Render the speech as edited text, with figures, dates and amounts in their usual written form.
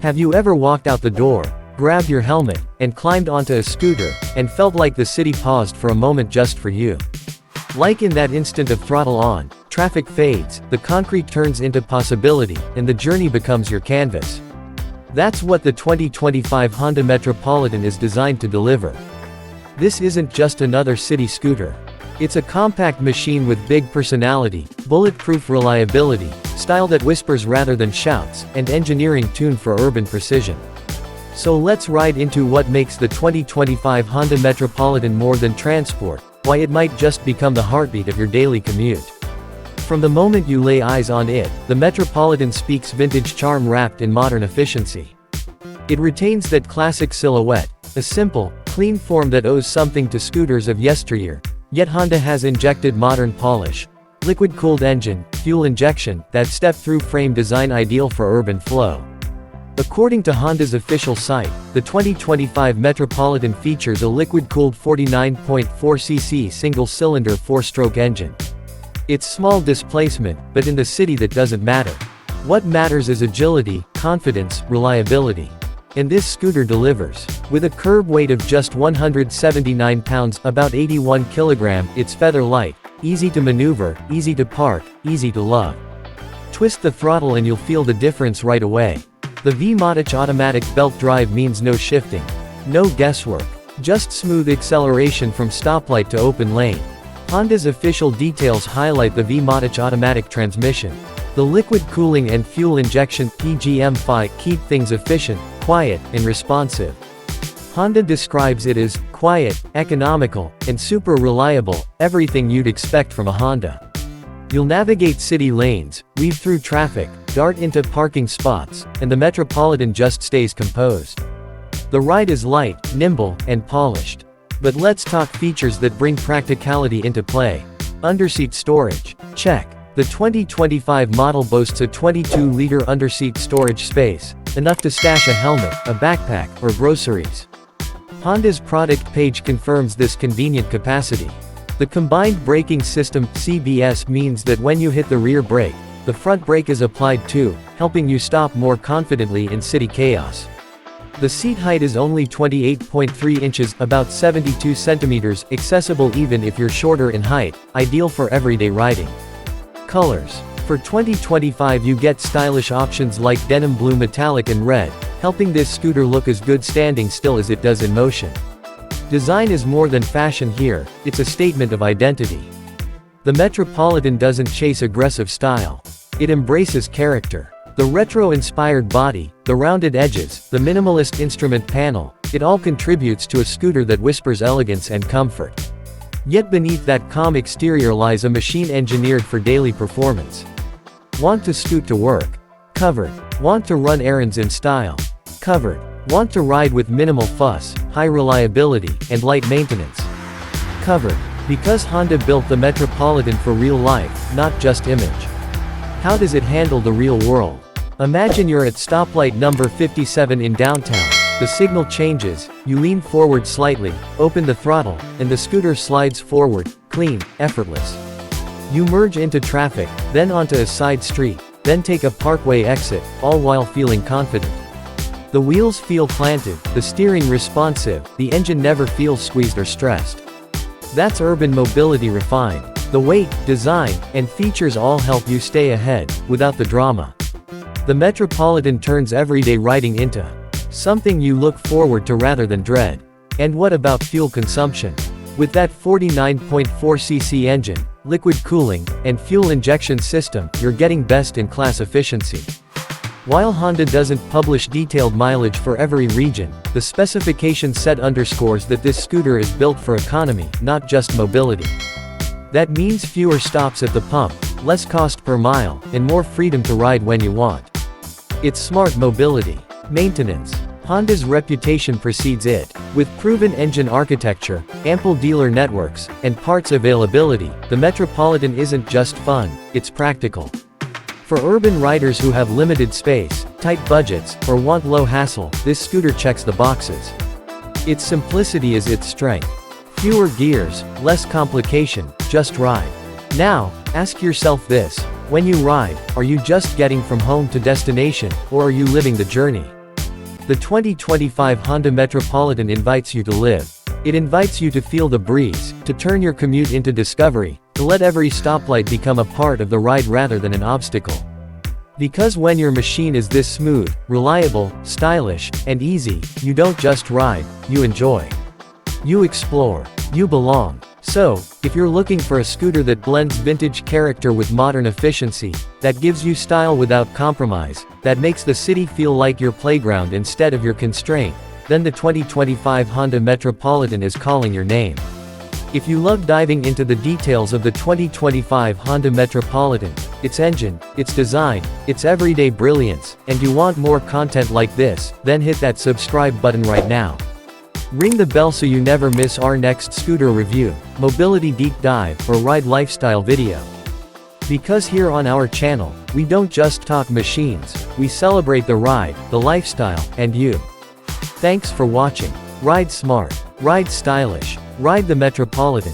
Have you ever walked out the door, grabbed your helmet, and climbed onto a scooter, and felt like the city paused for a moment just for you? Like in that instant of throttle on, traffic fades, the concrete turns into possibility, and the journey becomes your canvas. That's what the 2025 Honda Metropolitan is designed to deliver. This isn't just another city scooter. It's a compact machine with big personality, bulletproof reliability, style that whispers rather than shouts, and engineering tuned for urban precision. So let's ride into what makes the 2025 Honda Metropolitan more than transport, why it might just become the heartbeat of your daily commute. From the moment you lay eyes on it, the Metropolitan speaks vintage charm wrapped in modern efficiency. It retains that classic silhouette, a simple, clean form that owes something to scooters of yesteryear, yet Honda has injected modern polish. Liquid-cooled engine, fuel injection, that step-through frame design ideal for urban flow. According to Honda's official site, the 2025 Metropolitan features a liquid-cooled 49.4cc single-cylinder 4-stroke engine. It's small displacement, but in the city that doesn't matter. What matters is agility, confidence, reliability. And this scooter delivers. With a curb weight of just 179 pounds, about 81 kilograms, it's feather light, easy to maneuver, easy to park, easy to love. Twist the throttle and you'll feel the difference right away. The V-Motic automatic belt drive means no shifting. No guesswork. Just smooth acceleration from stoplight to open lane. Honda's official details highlight the V-Motic automatic transmission. The liquid cooling and fuel injection PGM-FI keep things efficient, quiet, and responsive. Honda describes it as quiet, economical, and super reliable, everything you'd expect from a Honda. You'll navigate city lanes, weave through traffic, dart into parking spots, and the Metropolitan just stays composed. The ride is light, nimble, and polished. But let's talk features that bring practicality into play. Underseat storage. Check. The 2025 model boasts a 22-liter underseat storage space, enough to stash a helmet, a backpack, or groceries. Honda's product page confirms this convenient capacity. The combined braking system, CBS, means that when you hit the rear brake, the front brake is applied too, helping you stop more confidently in city chaos. The seat height is only 28.3 inches, about 72 centimeters, accessible even if you're shorter in height, ideal for everyday riding. Colors. For 2025 you get stylish options like denim blue, metallic, and red, helping this scooter look as good standing still as it does in motion. Design is more than fashion here, it's a statement of identity. The Metropolitan doesn't chase aggressive style. It embraces character. The retro-inspired body, the rounded edges, the minimalist instrument panel, it all contributes to a scooter that whispers elegance and comfort. Yet beneath that calm exterior lies a machine engineered for daily performance. Want to scoot to work? Covered. Want to run errands in style? Covered. Want to ride with minimal fuss, high reliability, and light maintenance? Covered. Because Honda built the Metropolitan for real life, not just image. How does it handle the real world? Imagine you're at stoplight number 57 in downtown. The signal changes, you lean forward slightly, open the throttle, and the scooter slides forward, clean, effortless. You merge into traffic, then onto a side street, then take a parkway exit, all while feeling confident. The wheels feel planted, the steering responsive, the engine never feels squeezed or stressed. That's urban mobility refined. The weight, design, and features all help you stay ahead, without the drama. The Metropolitan turns everyday riding into something you look forward to rather than dread. And what about fuel consumption? With that 49.4cc engine, liquid cooling, and fuel injection system, you're getting best-in-class efficiency. While Honda doesn't publish detailed mileage for every region, the specification set underscores that this scooter is built for economy, not just mobility. That means fewer stops at the pump, less cost per mile, and more freedom to ride when you want. It's smart mobility. Maintenance. Honda's reputation precedes it. With proven engine architecture, ample dealer networks, and parts availability, the Metropolitan isn't just fun, it's practical. For urban riders who have limited space, tight budgets, or want low hassle, this scooter checks the boxes. Its simplicity is its strength. Fewer gears, less complication, just ride. Now, ask yourself this: when you ride, are you just getting from home to destination, or are you living the journey? The 2025 Honda Metropolitan invites you to live. It invites you to feel the breeze, to turn your commute into discovery, to let every stoplight become a part of the ride rather than an obstacle. Because when your machine is this smooth, reliable, stylish, and easy, you don't just ride, you enjoy. You explore. You belong. So, if you're looking for a scooter that blends vintage character with modern efficiency, that gives you style without compromise, that makes the city feel like your playground instead of your constraint, then the 2025 Honda Metropolitan is calling your name. If you love diving into the details of the 2025 Honda Metropolitan, its engine, its design, its everyday brilliance, and you want more content like this, then hit that subscribe button right now. Ring the bell so you never miss our next scooter review, mobility deep dive, or ride lifestyle video. Because here on our channel, we don't just talk machines, we celebrate the ride, the lifestyle, and you. Thanks for watching. Ride smart, ride stylish, ride the Metropolitan.